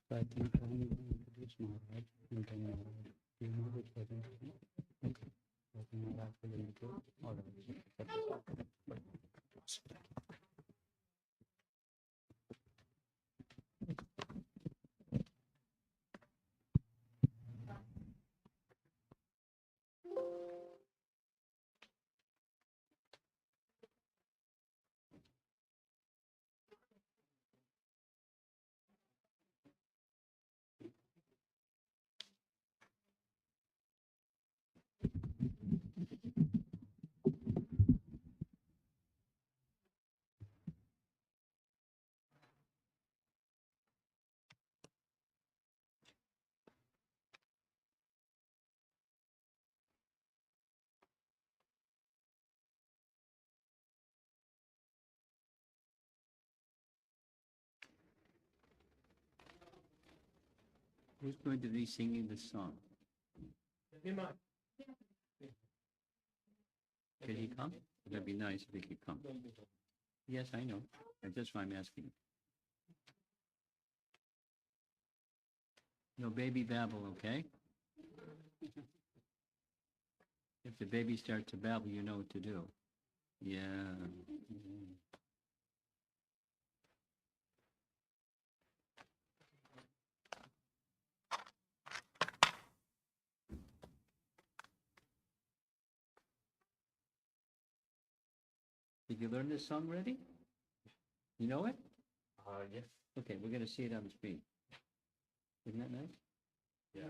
I think I will introduce Maharaj and then you know which person. Okay. I think Maharaj will intro or who's going to be singing this song? Could he come? That'd be nice if he could come. Yes, I know. That's why I'm asking. No baby babble, okay? If the baby starts to babble, you know what to do. Yeah. Did you learn this song already? You know it? Yes. Okay, we're going to see it on the screen. Isn't that nice? Yeah.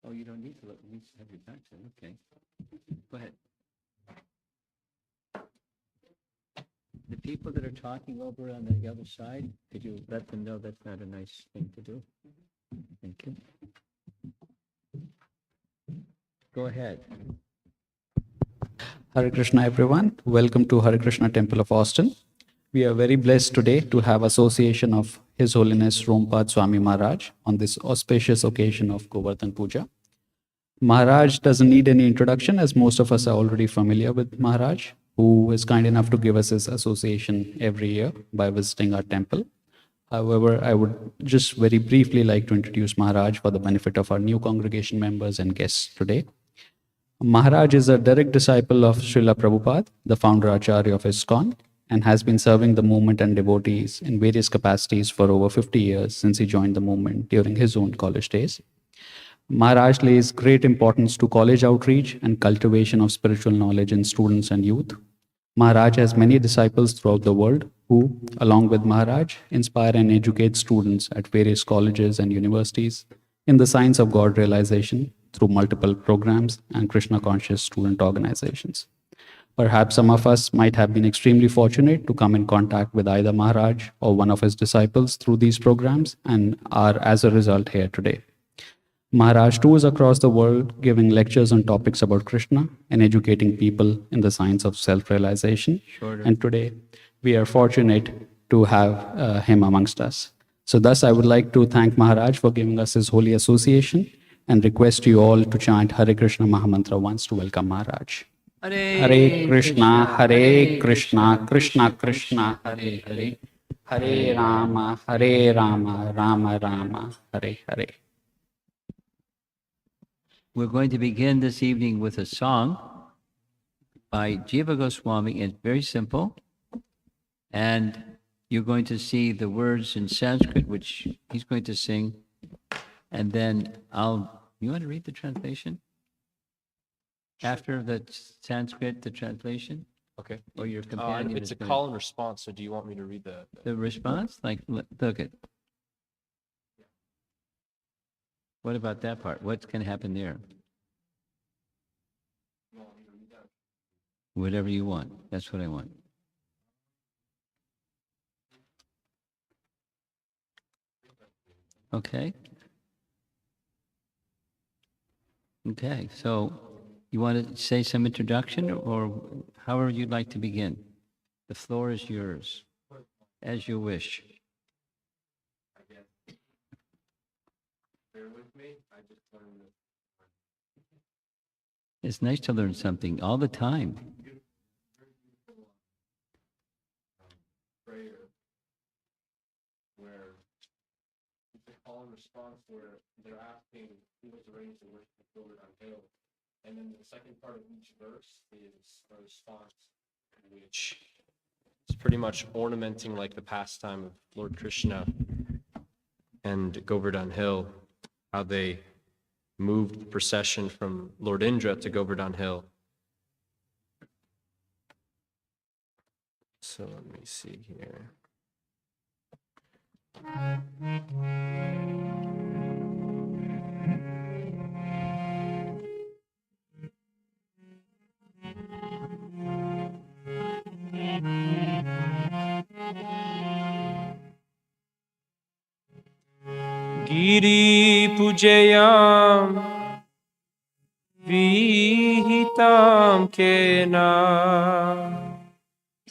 Oh, you don't need to look. You need to have your back to it. Okay. Go ahead. The people that are talking over on the other side, could you let them know that's not a nice thing to do? Thank you. Go ahead. Hare Krishna everyone. Welcome to Hare Krishna Temple of Austin. We are very blessed today to have association of His Holiness Romapada Swami Maharaj on this auspicious occasion of Govardhan Puja. Maharaj doesn't need any introduction as most of us are already familiar with Maharaj, who is kind enough to give us his association every year by visiting our temple. However, I would just very briefly like to introduce Maharaj for the benefit of our new congregation members and guests today. Maharaj is a direct disciple of Srila Prabhupada, the founder Acharya of ISKCON, and has been serving the movement and devotees in various capacities for over 50 years since he joined the movement during his own college days. Maharaj lays great importance to college outreach and cultivation of spiritual knowledge in students and youth. Maharaj has many disciples throughout the world who, along with Maharaj, inspire and educate students at various colleges and universities in the science of God realization through multiple programs and Krishna conscious student organizations. Perhaps some of us might have been extremely fortunate to come in contact with either Maharaj or one of his disciples through these programs and are as a result here today. Maharaj tours across the world giving lectures on topics about Krishna and educating people in the science of self-realization. And today we are fortunate to have him amongst us. So thus I would like to thank Maharaj for giving us his holy association and request you all to chant Hare Krishna Mahamantra once to welcome Maharaj. Hare Krishna, Hare Krishna, Krishna Krishna, Hare Hare, Hare Rama, Rama Rama, Hare Hare. We're going to begin this evening with a song by Jiva Goswami. It's very simple. And you're going to see the words in Sanskrit, which he's going to sing. And then you want to read the translation? After the Sanskrit, the translation? Okay. Or your companion? It's a call and response, so do you want me to read the response? Like, look at. What about that part? What's going to happen there? Whatever you want. That's what I want. Okay. Okay, so you want to say some introduction or however you'd like to begin? The floor is yours, as you wish. Bear with me. I just learned this It's nice to learn something all the time. prayer where it's a call and response where they're asking who was arranged to worship at Govardhan Hill. And then the second part of each verse is a response, which is pretty much ornamenting like the pastime of Lord Krishna and Govardhan Hill, how they moved the procession from Lord Indra to Govardhan Hill. So let me see here. Giri Pujayam Vihitam Kena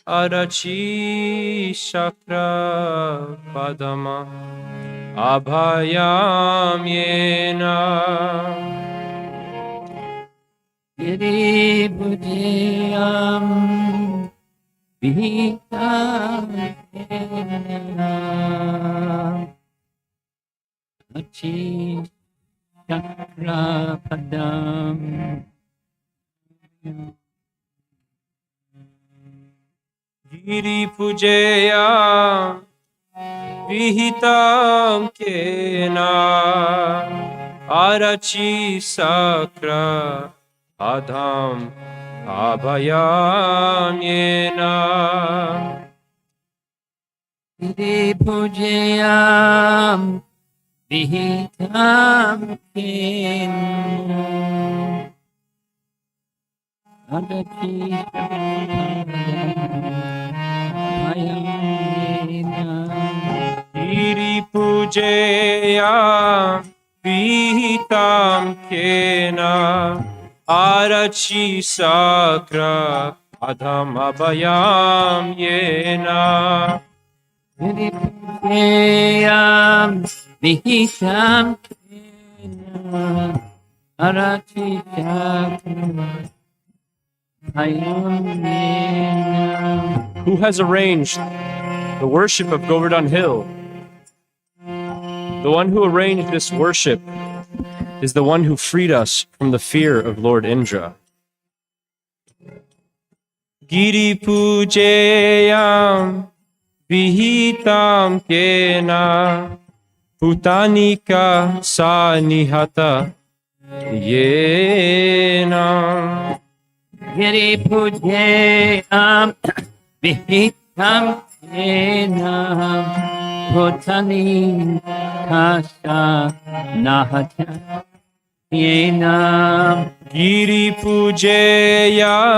Arachi Shakra Padama Abhayam Yena. Giri Pujayam Vihitam Kena Achi Chakra Padam Giri Pujayam Vihitam Kena Arachi Sakra Adham Abhayam Yena. Giri Pujayam Vihitam Kena Adachi Giri Pujayam Vihitam Kena Arachi Sakra Adham Abhayam Yena. Giri Pujayam Vihitam Kena Arachi Chakra Who has arranged the worship of Govardhan Hill? The one who arranged this worship is the one who freed us from the fear of Lord Indra. Giri Pujayam Vihitam Kena Putanika Sanihata Yena. Giri Pujayam Vihitam Kena Bhutani Kasha Nahata Yena. Giri Pujayam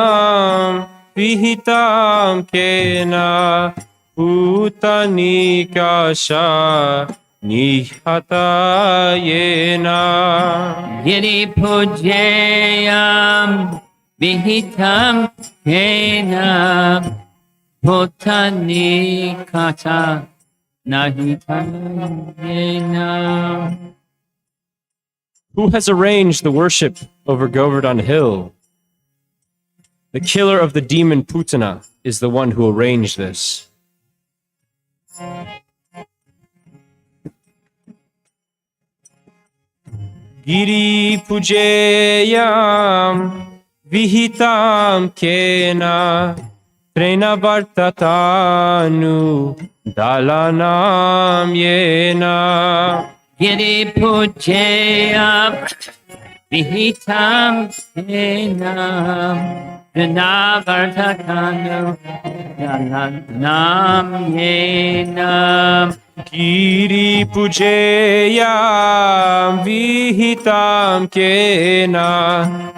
Vihitam Kena Putani Kasha Nihata Yena. Giri Pujayam Vihitam Kena Bhutani Kasha Nahita Yena. Who has arranged the worship over Govardhan Hill? The killer of the demon Putana is the one who arranged this. Giri Pujayam Vihitam Kena Trena Vartatanu Dalanam Yena. Giri Pujayam Vihitam Kena Vinavartakanu Dalanam Yena. Giri Pujayam Vihitam Kena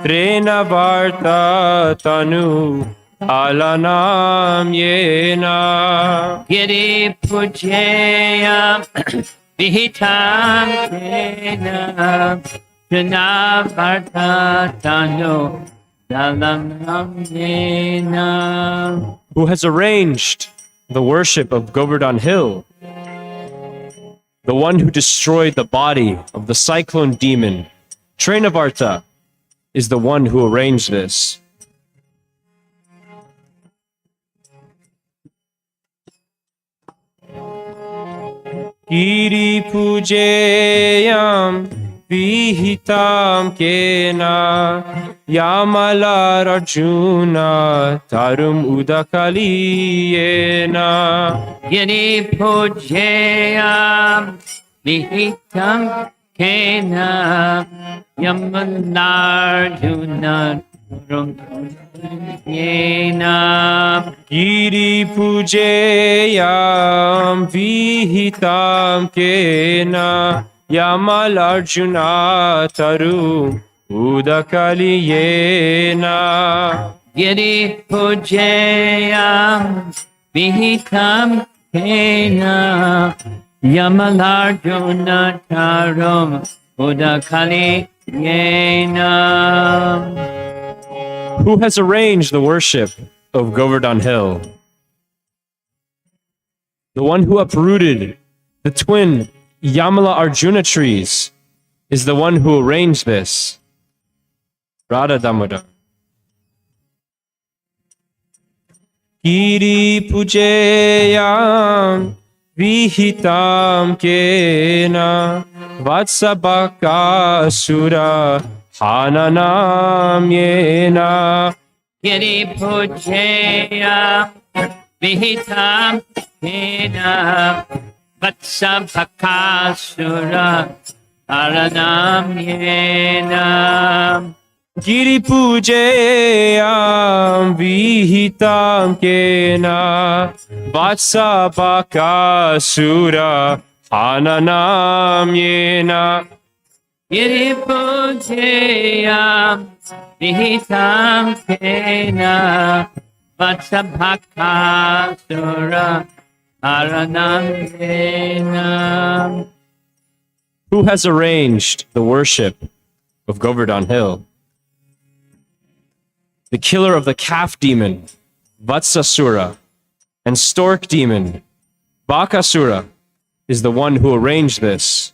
Trena Vartatanu Dalanam Yena. Giri Pujayam Vihitam Kena Arjuna Varta Tano Dalanam Yena. Who has arranged the worship of Govardhan Hill, the one who destroyed the body of the cyclone demon, Trinavarta, is the one who arranged this. Giri pujeyam vihitam kena yamala arjuna tarum udakaliyena. Giri Pujayam Vihitam Kena Yamanarjuna Yena. Giri pujeyam vihitam kena yamal arjuna taru udakaliyena. Giri Pujayam Vihitam Kena Yamalarjuna Tarum Udakali Yena. Who has arranged the worship of Govardhan Hill? The one who uprooted the twin Yamala Arjuna trees is the one who arranged this. Radha Damodar. Giri pujeyam vihitam kena vatsabakasura hananam yena. Giri Pujaya Vihitam Kena Vatsabhakasura Aranam Yena. Giri pujeyam vihitam kena vatsabakasura hananam yena. Giri Pujaya Vihitam Kena Vatsabhakasura Aranam Yena. Who has arranged the worship of Govardhan Hill? The killer of the calf demon, Vatsasura, and stork demon, Bakasura, is the one who arranged this.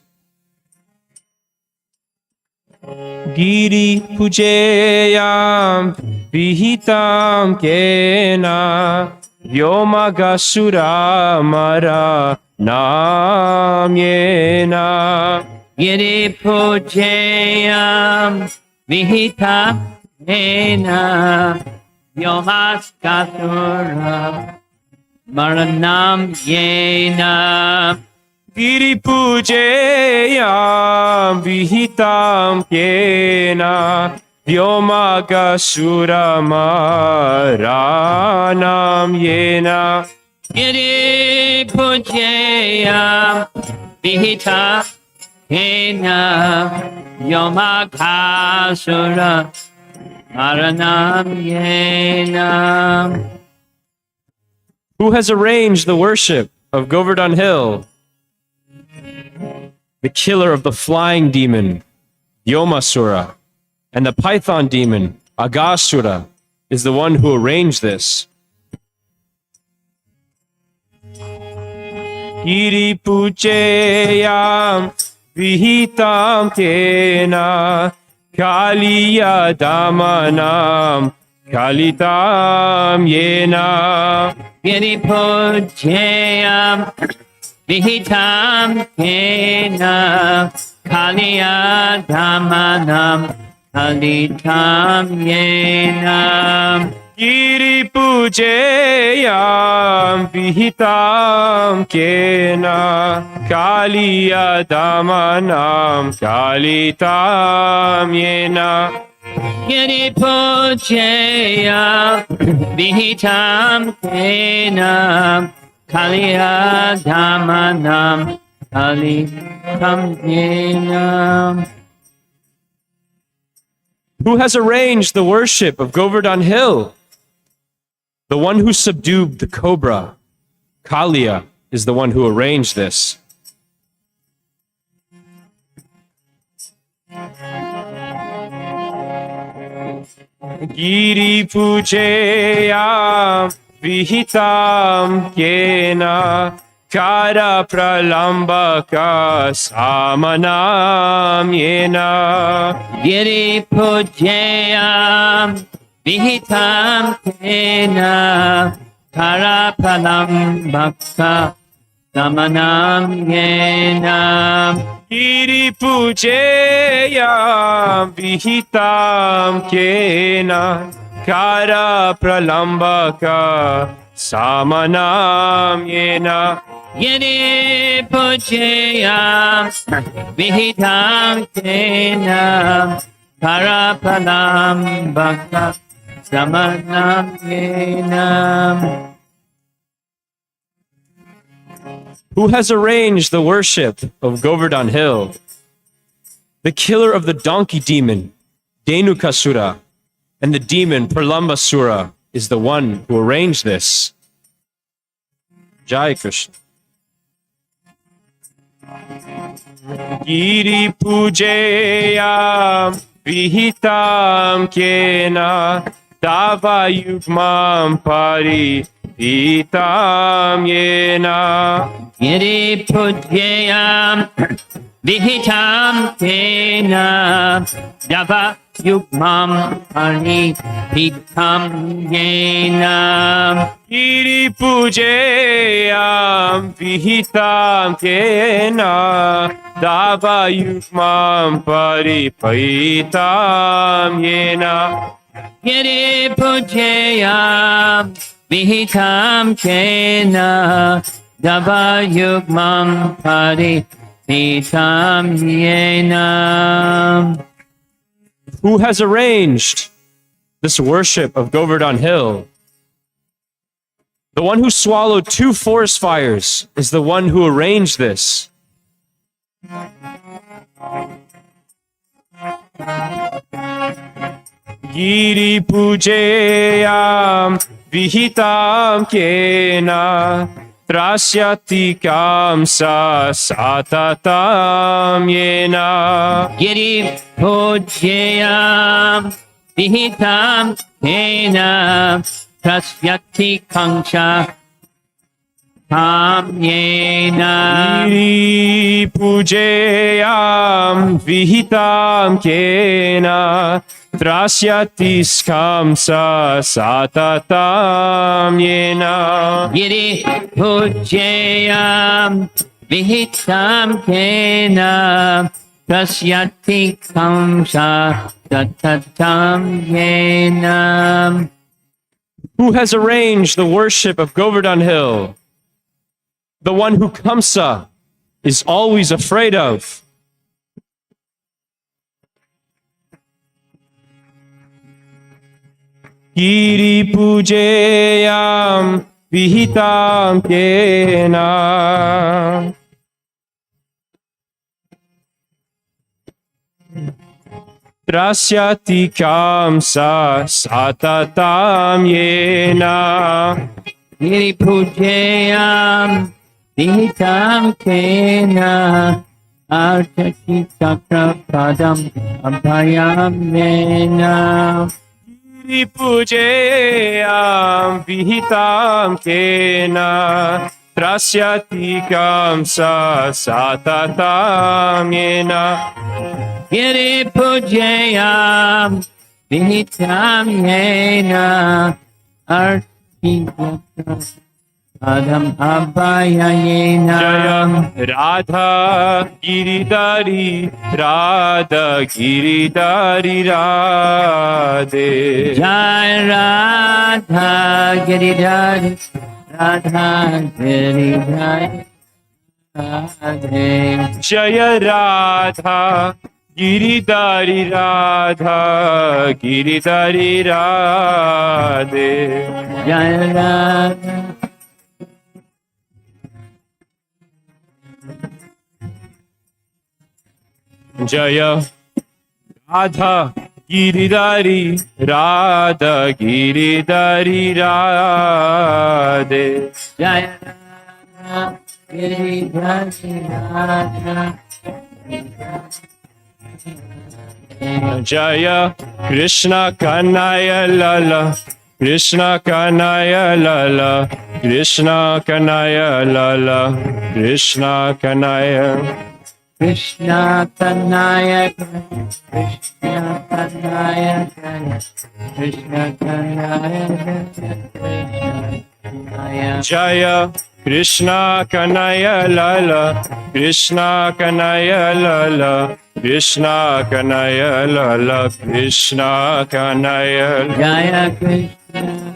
Giri pujeyam vihitam kena vyomagasura mara nam yena. Giri Pujayam Vihitam Kena Yomaskasura Maranam Yena. Giri pujeyam vihitam kena vyomagasura maranam yena. Giri Pujayam Vihitam Kena Yomaskasura Maranam Yena. Who has arranged the worship of Govardhan Hill? The killer of the flying demon, Yomasura, and the python demon, Agasura, is the one who arranged this. Giri pujeyam vihitam kena kaliya damanam kalitam yena. Giri Pujayam Vihitam Kena Kaliya Dhamanam Kalitam Yena. Giri pujeyam vihitam kena kaliya damanam kalitam yena. Giri Pujayam Vihitam Kena Kaliya Dhamanam Kalitam Yena. Who has arranged the worship of Govardhan Hill? The one who subdued the cobra, Kaliya, is the one who arranged this. Giri pujeya vihitam kena kara pralambaka samanam yena. Giri pujayam vihitam tena karapalam bhakta samanam yena. Giri pujeya vihitam kena kara pralambaka samanam yena. Giri pujayam vihitam tena karapalam bhakta samanam yena. Who has arranged the worship of Govardhan Hill? The killer of the donkey demon, Dhenukasura, and the demon Pralambasura is the one who arranged this. Jai Krishna. Giri pujeya vihitam kena tava yugmam pari Vitam yena. Giri pujayam vihitam tena dava yugmam pani vitam yena. Giri pujeyam vihitam kena dava yugmam paripaitam yena. Giri pujayam vihitam tena dava yugmam pari vitam yena. Who has arranged this worship of Govardhan Hill? The one who swallowed 2 forest fires is the one who arranged this. Giri pujeyam vihitam kena trasyati kamsa satatam yena. Giri pujayam vihitam tena prasyati kangsha tam yena. Giri pujeyam vihitam kena trasyati kamsa satatam yena. Giri pujayam vihitam tena prasyati kamsa satatam yena. Who has arranged the worship of Govardhan Hill? The one who Kamsa is always afraid of. Giri pujeyam vihitam kena trasyati kamsa satatam yena. Giri pujayam vihitam tena archati chakra padam abhayam yena. Giri pujeyam vihitam kena trasyati kamsa satatam yena. Giri pujayam vihitam yena arti chakra padam abhaya yena. Jaya Radha Giridhari Radha Giridhari Radhe. Jai Radha Giridhari Radha Giridhari Radhe. Jaya Radha Giridhari Radha Giridhari Radhe. Jai Radha Jaya Radha Giridhari Radha Giridhari Radhe. Jai Radha Giridhari Radha Jaya Krishna Kanaya Lala, Krishna Kanaya Lala, Krishna Kanaya Lala, Krishna Kanaya. Krishna Kanaya, Krishna Kanaya, Krishna Kanaya, Krishna Kanaya. Jaya Krishna Kanaya Lala, Krishna Kanaya Lala, Krishna Kanaya Lala, Krishna Kanaya Lala. Jaya Krishna.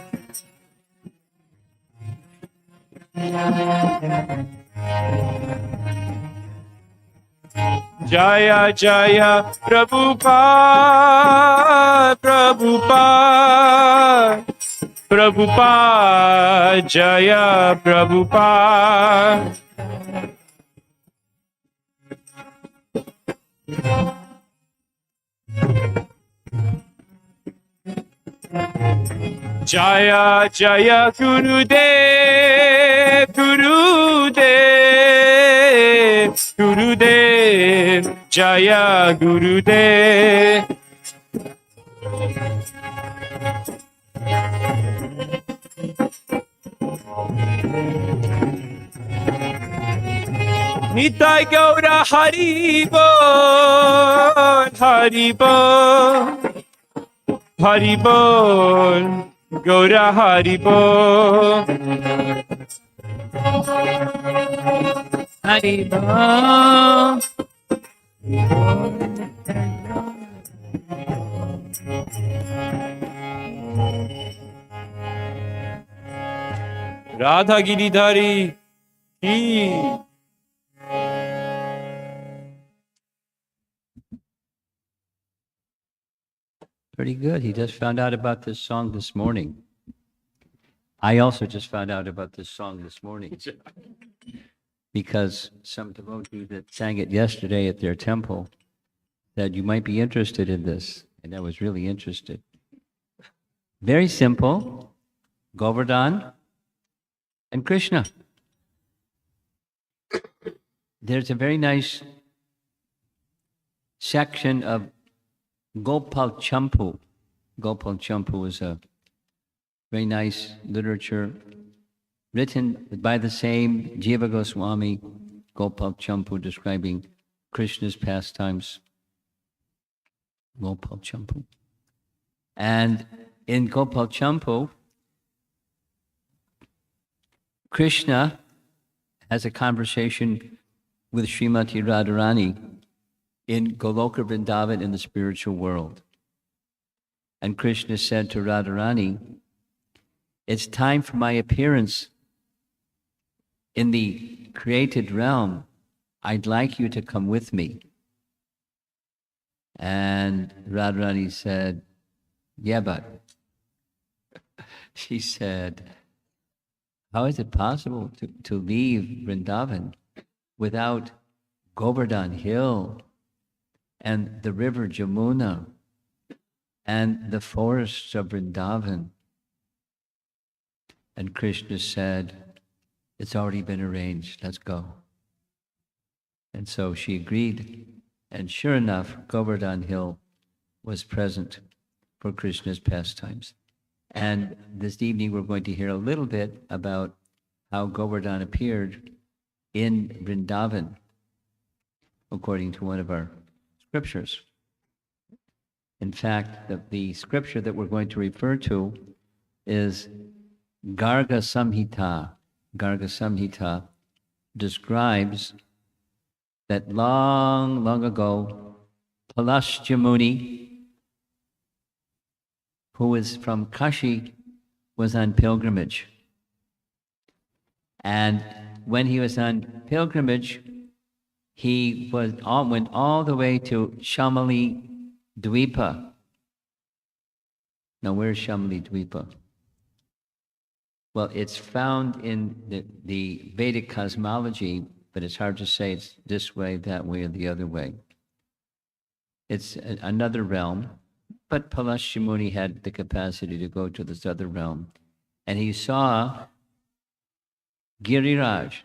Jaya Jaya Prabhupada, Prabhupada, Prabhupada, Jaya Prabhupada. Jaya Jaya Gurudev, Gurudev, Gurudev, Jaya Gurudev. Nitai Gaura Haribo, Haribo, Haribo, Gaura Haribo. Haribo. Radha Giridhari ki. Pretty good. He just found out about this song this morning. I also just found out about this song this morning because some devotee that sang it yesterday at their temple said you might be interested in this, and I was really interested. Very simple. Govardhan and Krishna. There's a very nice section of Gopal Champu. Gopal Champu is a very nice literature written by the same Jiva Goswami, Gopal Champu, describing Krishna's pastimes. Gopal Champu. And in Gopal Champu, Krishna has a conversation with Srimati Radharani in Goloka Vrindavan in the spiritual world. And Krishna said to Radharani, it's time for my appearance in the created realm. I'd like you to come with me. And Radharani said, yeah, but she said, how is it possible to leave Vrindavan without Govardhan Hill and the river Jamuna and the forests of Vrindavan? And Krishna said, it's already been arranged, let's go. And so she agreed, and sure enough, Govardhan Hill was present for Krishna's pastimes. And this evening we're going to hear a little bit about how Govardhan appeared in Vrindavan, according to one of our scriptures. In fact, the scripture that we're going to refer to is Garga Samhita. Garga Samhita describes that long, long ago, Palasya Muni, who was from Kashi, was on pilgrimage. And when he was on pilgrimage, he went all the way to Shamali Dvipa. Now, where's Shamali Dvipa? Well, it's found in the Vedic cosmology, but it's hard to say it's this way, that way, or the other way. It's another realm, but Palasya Muni had the capacity to go to this other realm. And he saw Giriraj,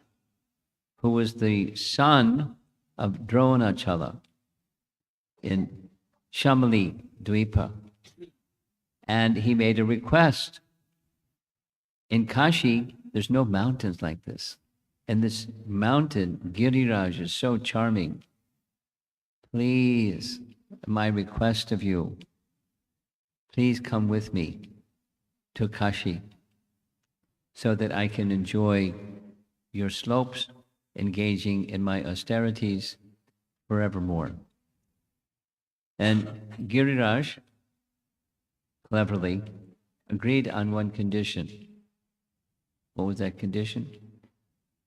who was the son of Dronachala in Shamali Dvipa. And he made a request. In Kashi, there's no mountains like this. And this mountain, Giriraj, is so charming. Please, my request of you, please come with me to Kashi so that I can enjoy your slopes, engaging in my austerities forevermore. And Giriraj, cleverly, agreed on one condition. What was that condition?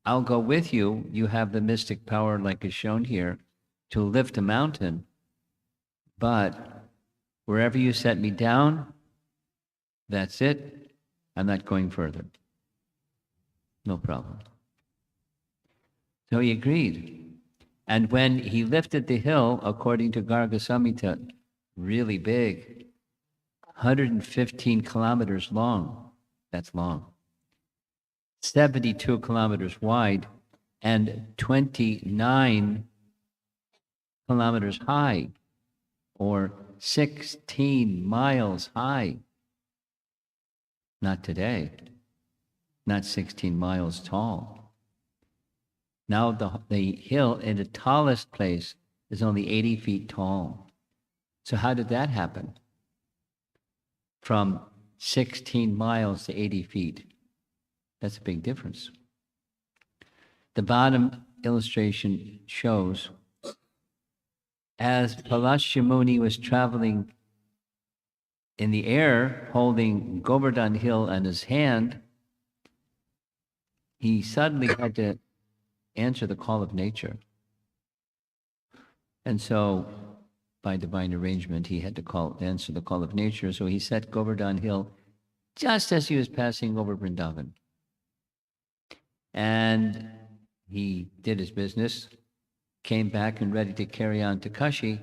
I'll go with you. You have the mystic power, like is shown here, to lift a mountain, but wherever you set me down, that's it. I'm not going further. No problem. So he agreed. And when he lifted the hill, according to Garga Samhita, really big, 115 kilometers long, that's long, 72 kilometers wide, and 29 kilometers high, or 16 miles high. Not today, not 16 miles tall. Now the hill in the tallest place is only 80 feet tall. So how did that happen? From 16 miles to 80 feet. That's a big difference. The bottom illustration shows as Palasya Muni was traveling in the air, holding Govardhan Hill in his hand, he suddenly had to answer the call of nature. And so, by divine arrangement, he had to answer the call of nature. So he set Govardhan Hill just as he was passing over Vrindavan. And he did his business, came back and ready to carry on to Kashi.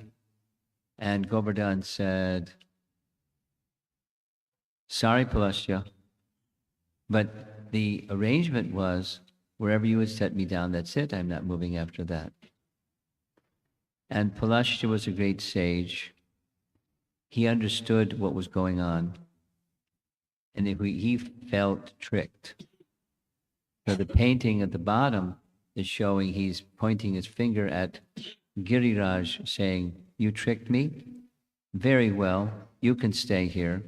And Govardhan said, sorry, Palasya, but the arrangement was wherever you would set me down, that's it. I'm not moving after that. And Palasya was a great sage. He understood what was going on. And he felt tricked. So the painting at the bottom is showing he's pointing his finger at Giriraj, saying, you tricked me? Very well, you can stay here.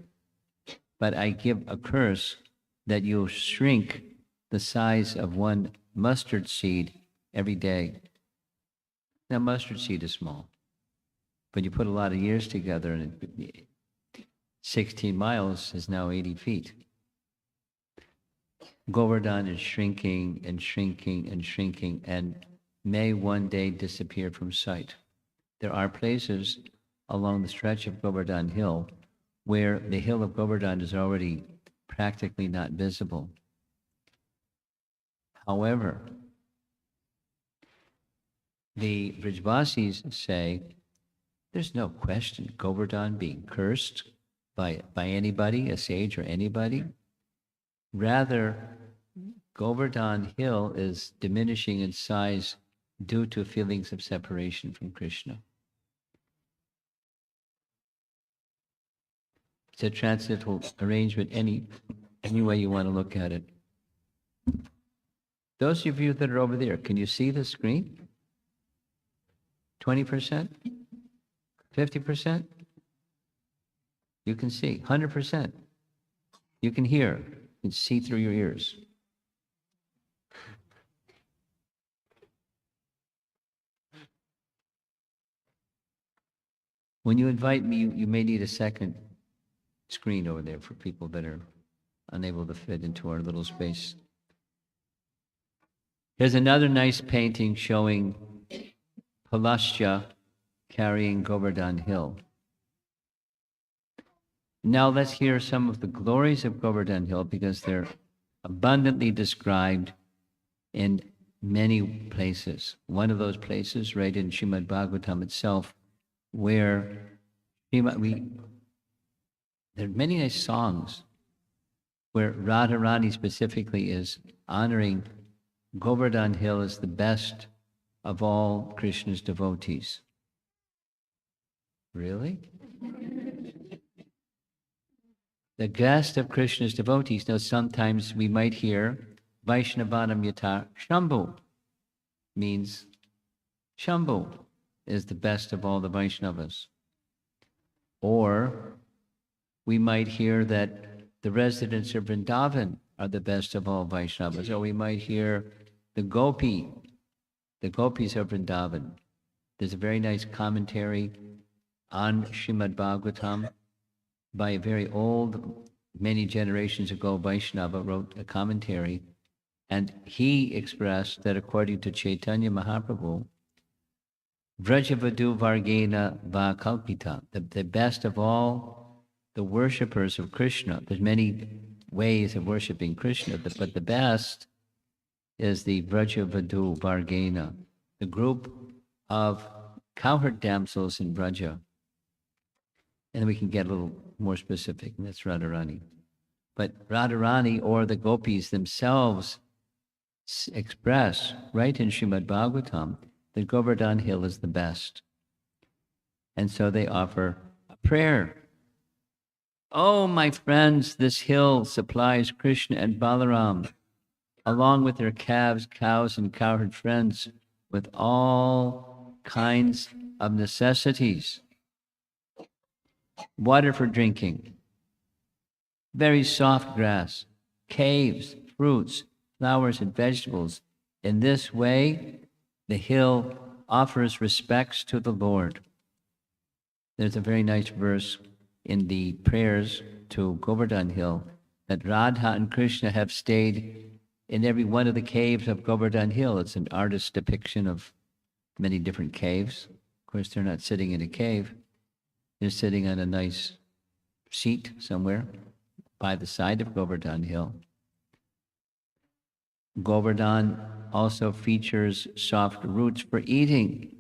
But I give a curse that you'll shrink the size of one mustard seed every day. Now, mustard seed is small, but you put a lot of years together, and 16 miles is now 80 feet. Govardhan is shrinking and shrinking and shrinking, and may one day disappear from sight. There are places along the stretch of Govardhan Hill where the hill of Govardhan is already practically not visible. However, the Brijvasis say there's no question Govardhan being cursed by anybody, a sage or anybody. Rather, Govardhan Hill is diminishing in size due to feelings of separation from Krishna. It's a transcendental arrangement, any way you want to look at it. Those of you that are over there, can you see the screen? 20%? 50%? You can see. 100%. You can hear. You can see through your ears. When you invite me, you may need a second screen over there for people that are unable to fit into our little space. Here's another nice painting showing Palasya carrying Govardhan Hill. Now let's hear some of the glories of Govardhan Hill, because they're abundantly described in many places. One of those places, right in Srimad Bhagavatam itself, where there are many nice songs where Radharani specifically is honoring Govardhan Hill as the best of all Krishna's devotees. Really? the guest of Krishna's devotees. Now, sometimes we might hear Vaishnavanam Yata Shambhu, means Shambhu is the best of all the Vaishnavas. Or we might hear that the residents of Vrindavan are the best of all Vaishnavas. Or we might hear the gopis of Vrindavan. There's a very nice commentary on Srimad Bhagavatam by a very old, many generations ago, Vaishnava wrote a commentary, and he expressed that according to Chaitanya Mahaprabhu, Vrajavadu Vargena Va Kalpita, the best of all the worshippers of Krishna. There's many ways of worshiping Krishna, but the best is the Vrajavadu Vargena, the group of cowherd damsels in Vraja. And then we can get a little more specific, and that's Radharani. But Radharani or the gopis themselves express right in Srimad Bhagavatam that Govardhan Hill is the best. And so they offer a prayer. Oh, my friends, this hill supplies Krishna and Balaram, along with their calves, cows, and cowherd friends, with all kinds of necessities. Water for drinking, very soft grass, caves, fruits, flowers, and vegetables. In this way, the hill offers respects to the Lord. There's a very nice verse in the prayers to Govardhan Hill that Radha and Krishna have stayed in every one of the caves of Govardhan Hill. It's an artist's depiction of many different caves. Of course, they're not sitting in a cave. They're sitting on a nice seat somewhere by the side of Govardhan Hill. Govardhan also features soft roots for eating,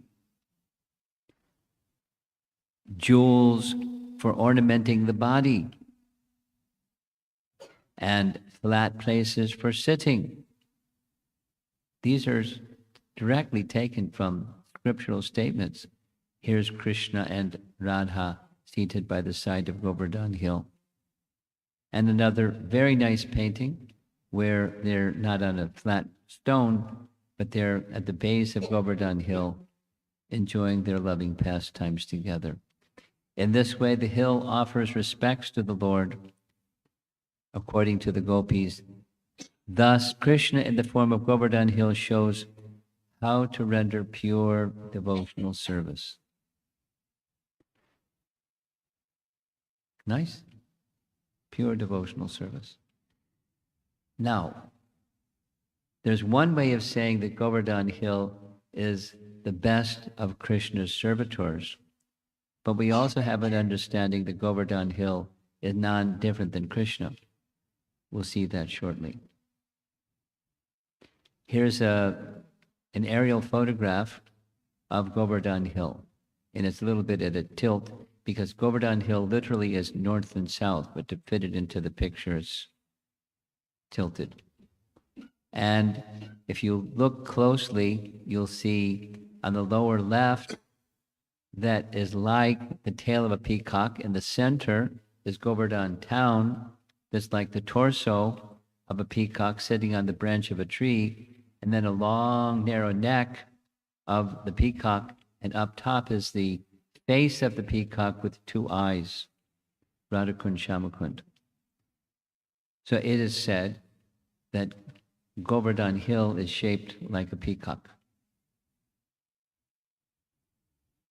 jewels for ornamenting the body, and flat places for sitting. These are directly taken from scriptural statements. Here's Krishna and Radha seated by the side of Govardhan Hill. And another very nice painting where they're not on a flat stone, but they're at the base of Govardhan Hill, enjoying their loving pastimes together. In this way, the hill offers respects to the Lord, according to the gopis. Thus, Krishna in the form of Govardhan Hill shows how to render pure devotional service. Nice? Pure devotional service. Now, there's one way of saying that Govardhan Hill is the best of Krishna's servitors, but we also have an understanding that Govardhan Hill is non-different than Krishna. We'll see that shortly. Here's an aerial photograph of Govardhan Hill, and it's a little bit at a tilt because Govardhan Hill literally is north and south, but to fit it into the picture, it's tilted. And if you look closely, you'll see on the lower left that is like the tail of a peacock. In the center is Govardhan town, that's like the torso of a peacock sitting on the branch of a tree, and then a long, narrow neck of the peacock, and up top is the face of the peacock with two eyes, Radhakund Shamakund. So it is said that Govardhan Hill is shaped like a peacock.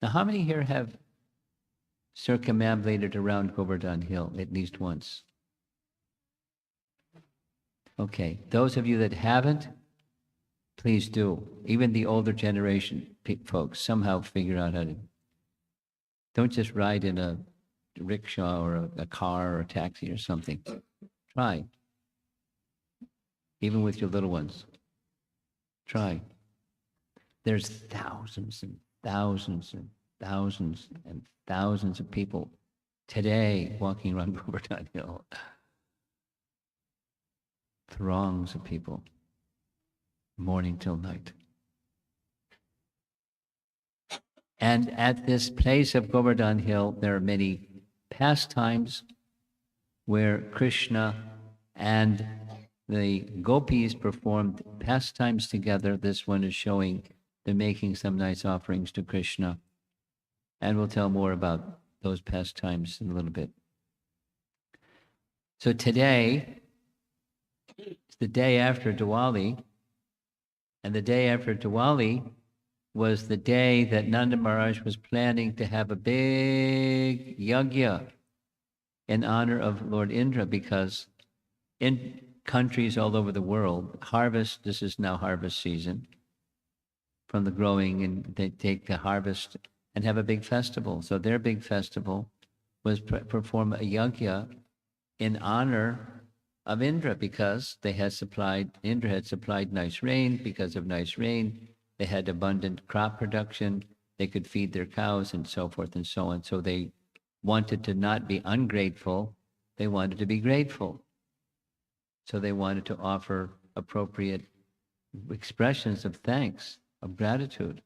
Now, how many here have circumambulated around Govardhan Hill at least once? Okay, those of you that haven't, please do. Even the older generation folks somehow figure out how to. Don't just ride in a rickshaw or a car or a taxi or something. Try. Even with your little ones. Try. There's thousands and thousands and thousands and thousands of people today walking around Govardhan Hill. Throngs of people, morning till night. And at this place of Govardhan Hill, there are many pastimes where Krishna and the gopis performed pastimes together. This one is showing they're making some nice offerings to Krishna. And we'll tell more about those pastimes in a little bit. So today, it's the day after Diwali, and the day after Diwali was the day that Nanda Maharaj was planning to have a big yajna in honor of Lord Indra, because in countries all over the world, harvest, this is now harvest season, from the growing, and they take the harvest and have a big festival. So their big festival was perform a yajna in honor of Indra, because they had supplied, Indra had supplied nice rain. Because of nice rain, they had abundant crop production, they could feed their cows and so forth and so on. So they wanted to not be ungrateful, they wanted to be grateful. So they wanted to offer appropriate expressions of thanks, of gratitude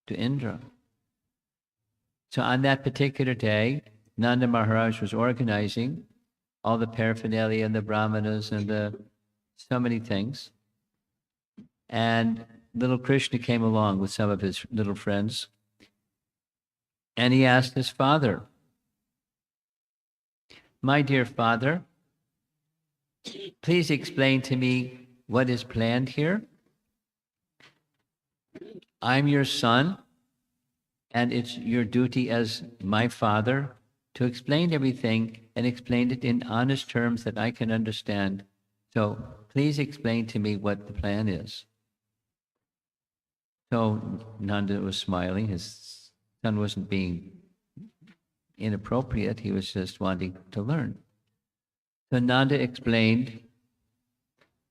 to Indra. So on that particular day, Nanda Maharaj was organizing all the paraphernalia and the brahmanas and so many things. And little Krishna came along with some of his little friends, and he asked his father, "My dear father, please explain to me what is planned here. I'm your son, and it's your duty as my father to explain everything and explain it in honest terms that I can understand. So please explain to me what the plan is." So Nanda was smiling. His son wasn't being inappropriate. He was just wanting to learn. So Nanda explained,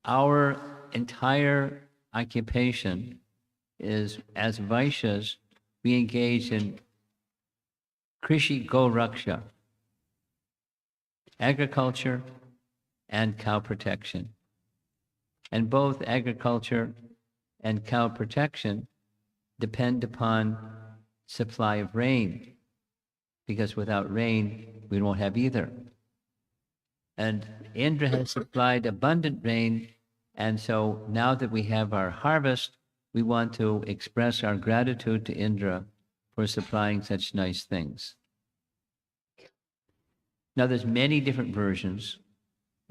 our entire occupation is, as Vaishyas, we engage in Krishi Go Raksha, agriculture and cow protection. And both agriculture and cow protection depend upon supply of rain, because without rain, we won't have either. And Indra has supplied abundant rain, and so now that we have our harvest, we want to express our gratitude to Indra for supplying such nice things. Now there's many different versions.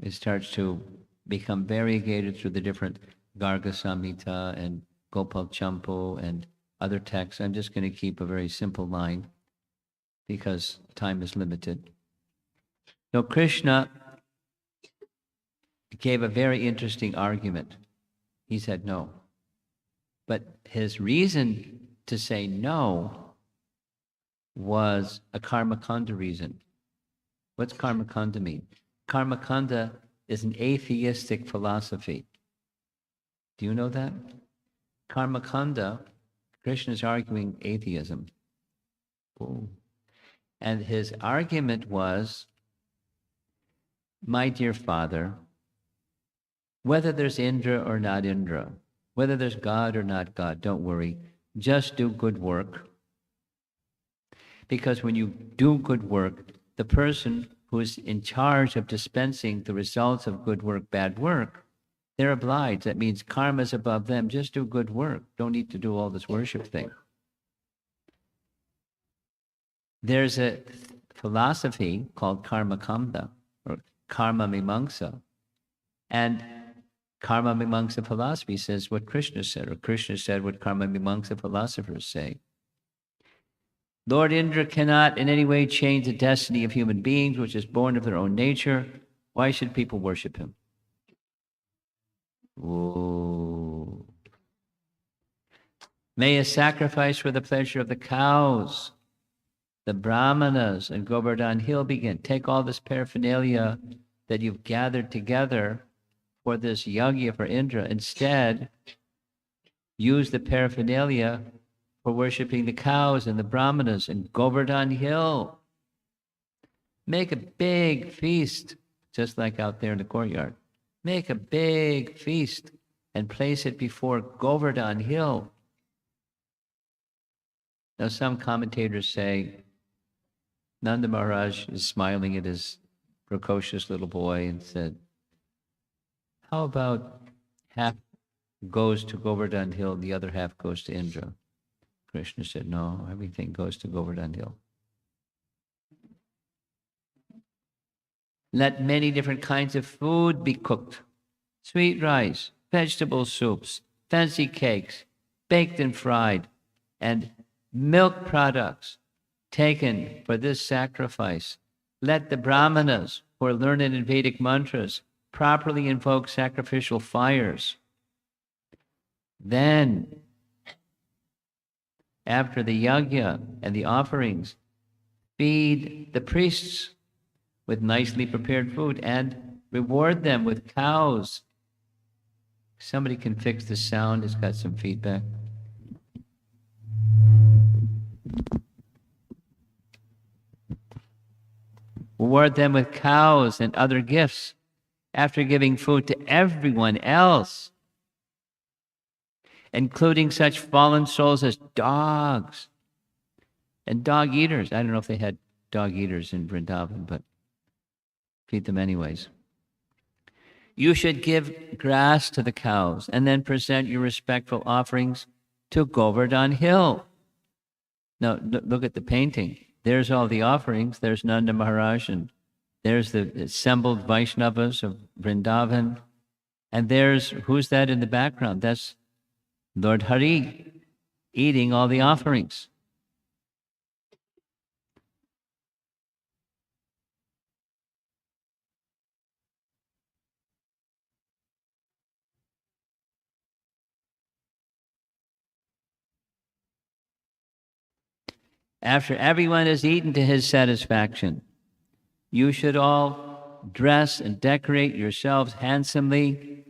It starts to become variegated through the different Garga Samhita and Gopal Champu and other texts. I'm just going to keep a very simple line because time is limited. So Krishna gave a very interesting argument. He said no. But his reason to say no was a karmakanda reason. What's karmakanda mean? Karmakanda is an atheistic philosophy. Do you know that? Karmakanda, Krishna is arguing atheism. Ooh. And his argument was, my dear father, whether there's Indra or not Indra, whether there's God or not God, don't worry. Just do good work. Because when you do good work, the person who is in charge of dispensing the results of good work, bad work, they're obliged. That means karma is above them. Just do good work. Don't need to do all this worship thing. There's a philosophy called karma kanda or karma mimamsa. And karma mimamsa philosophy says what Krishna said, or Krishna said what karma mimamsa philosophers say. Lord Indra cannot in any way change the destiny of human beings, which is born of their own nature. Why should people worship him? Ooh. May a sacrifice for the pleasure of the cows, the brahmanas, and Govardhan Hill begin. Take all this paraphernalia that you've gathered together for this yajna for Indra. Instead, use the paraphernalia for worshiping the cows and the brahmanas and Govardhan Hill. Make a big feast, just like out there in the courtyard. Make a big feast and place it before Govardhan Hill. Now, some commentators say Nanda Maharaj is smiling at his precocious little boy and said, how about half goes to Govardhan Hill, the other half goes to Indra? Krishna said, no, everything goes to Govardhan Hill. Let many different kinds of food be cooked. Sweet rice, vegetable soups, fancy cakes, baked and fried, and milk products taken for this sacrifice. Let the Brahmanas, who are learned in Vedic mantras, properly invoke sacrificial fires. Then, after the yajna and the offerings, feed the priests with nicely prepared food and reward them with cows. Somebody can fix the sound, it's got some feedback. Reward them with cows and other gifts after giving food to everyone else, including such fallen souls as dogs and dog eaters. I don't know if they had dog eaters in Vrindavan, but feed them anyways. You should give grass to the cows and then present your respectful offerings to Govardhan Hill. Now, look at the painting. There's all the offerings. There's Nanda Maharaj, and there's the assembled Vaishnavas of Vrindavan. And there's, who's that in the background? That's Lord Hare eating all the offerings. After everyone has eaten to his satisfaction, you should all dress and decorate yourselves handsomely,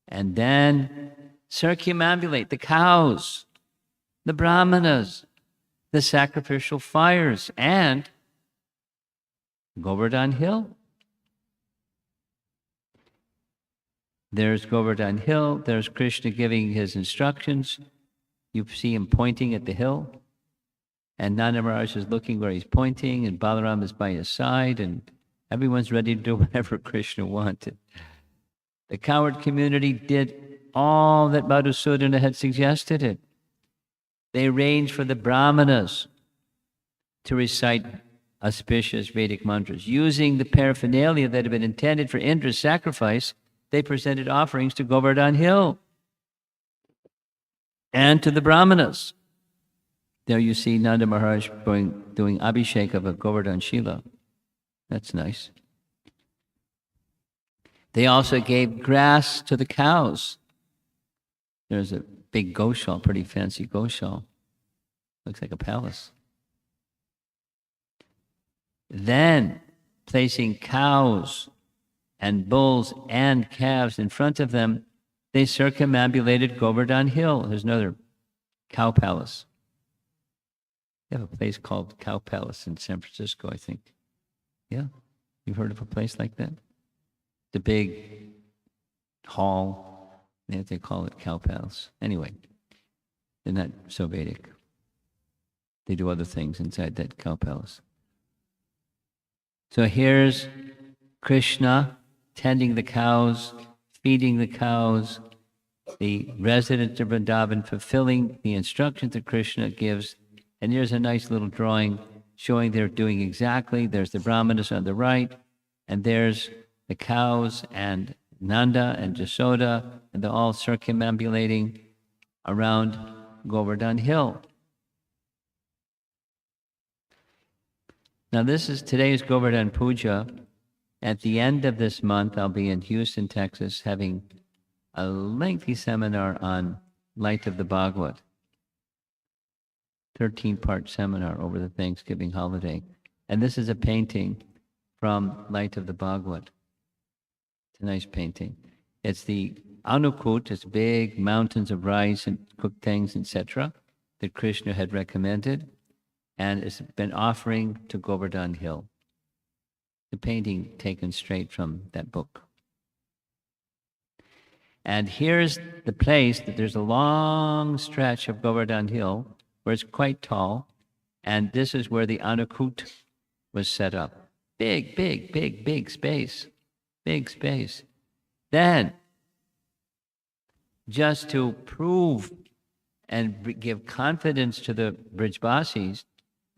and then circumambulate the cows, the brahmanas, the sacrificial fires, and Govardhan Hill. There's Govardhan Hill, there's Krishna giving his instructions. You see him pointing at the hill. And Nanda Maharaj is looking where he's pointing, and Balaram is by his side, and everyone's ready to do whatever Krishna wanted. The cowherd community did all that Madhusudana had suggested it. They arranged for the brahmanas to recite auspicious Vedic mantras. Using the paraphernalia that had been intended for Indra's sacrifice, they presented offerings to Govardhan Hill and to the brahmanas. There you see Nanda Maharaj doing Abhishek of a Govardhan Shila. That's nice. They also gave grass to the cows. There's a big goshal, pretty fancy goshal. Looks like a palace. Then, placing cows and bulls and calves in front of them, they circumambulated Govardhan Hill. There's another cow palace. They have a place called Cow Palace in San Francisco, I think. Yeah? You've heard of a place like that? The big hall. They call it Cow Palace. Anyway, they're not so Vedic. They do other things inside that Cow Palace. So here's Krishna tending the cows, feeding the cows, the residents of Vrindavan fulfilling the instructions that Krishna gives. And here's a nice little drawing showing they're doing exactly. There's the brahmanas on the right, and there's the cows and Nanda and Jasoda, and they're all circumambulating around Govardhan Hill. Now this is today's Govardhan Puja. At the end of this month, I'll be in Houston, Texas, having a lengthy seminar on Light of the Bhagavad. 13-part seminar over the Thanksgiving holiday. And this is a painting from Light of the Bhagavad. It's a nice painting. It's the Anukut, it's big mountains of rice and cooked things, etc., that Krishna had recommended, and it's been offering to Govardhan Hill. The painting taken straight from that book. And here's the place that there's a long stretch of Govardhan Hill where it's quite tall, and this is where the Anukut was set up. big, big, big, big space. Big space. Then, just to prove and give confidence to the Brijbasis,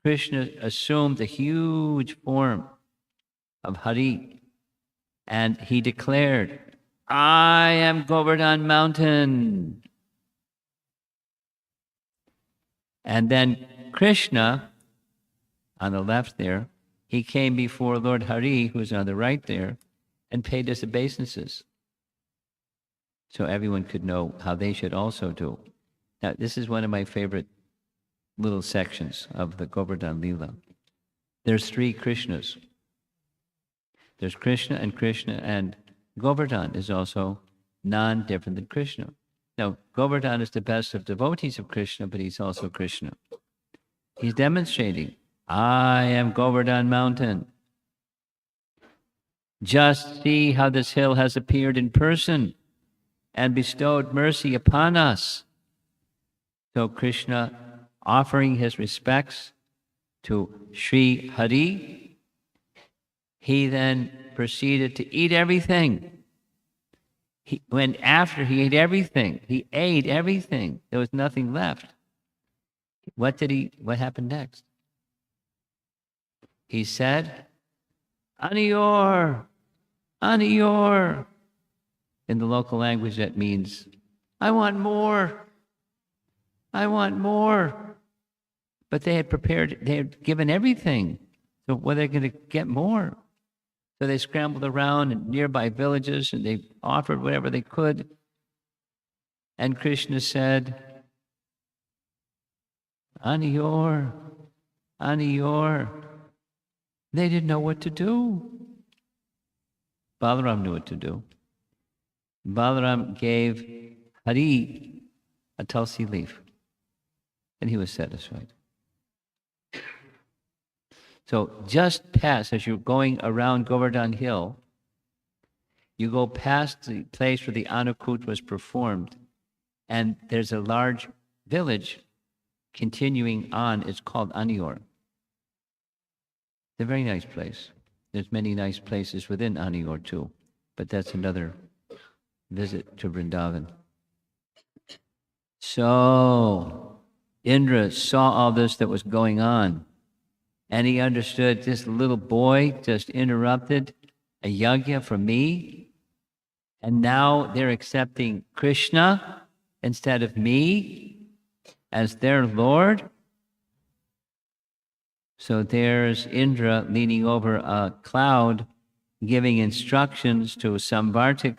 Krishna assumed a huge form of Hare, and he declared, I am Govardhan Mountain. And then Krishna, on the left there, he came before Lord Hare, who's on the right there, and paid his obeisances. So everyone could know how they should also do. Now, this is one of my favorite little sections of the Govardhan Leela. There's 3 Krishnas. There's Krishna, and Govardhan is also non-different than Krishna. Now, Govardhan is the best of devotees of Krishna, but he's also Krishna. He's demonstrating, I am Govardhan Mountain. Just see how this hill has appeared in person and bestowed mercy upon us. So Krishna, offering his respects to Sri Hare, he then proceeded to eat everything. After he ate everything, there was nothing left. What happened next? He said, Aniyor, Aniyor. In the local language, that means, I want more. I want more. But they had given everything. So were they going to get more? So they scrambled around in nearby villages and they offered whatever they could. And Krishna said, Aniyor, Aniyor. They didn't know what to do. Balaram knew what to do. Balaram gave Hare a tulsi leaf, and he was satisfied. So just past, as you're going around Govardhan Hill, you go past the place where the Anukut was performed, and there's a large village continuing on. It's called Aniyor. It's a very nice place. There's many nice places within Aniyor too, but that's another visit to Vrindavan. So Indra saw all this that was going on, and he understood this little boy just interrupted a yajna for me, and now they're accepting Krishna instead of me as their Lord. So there's Indra leaning over a cloud, giving instructions to Samvartika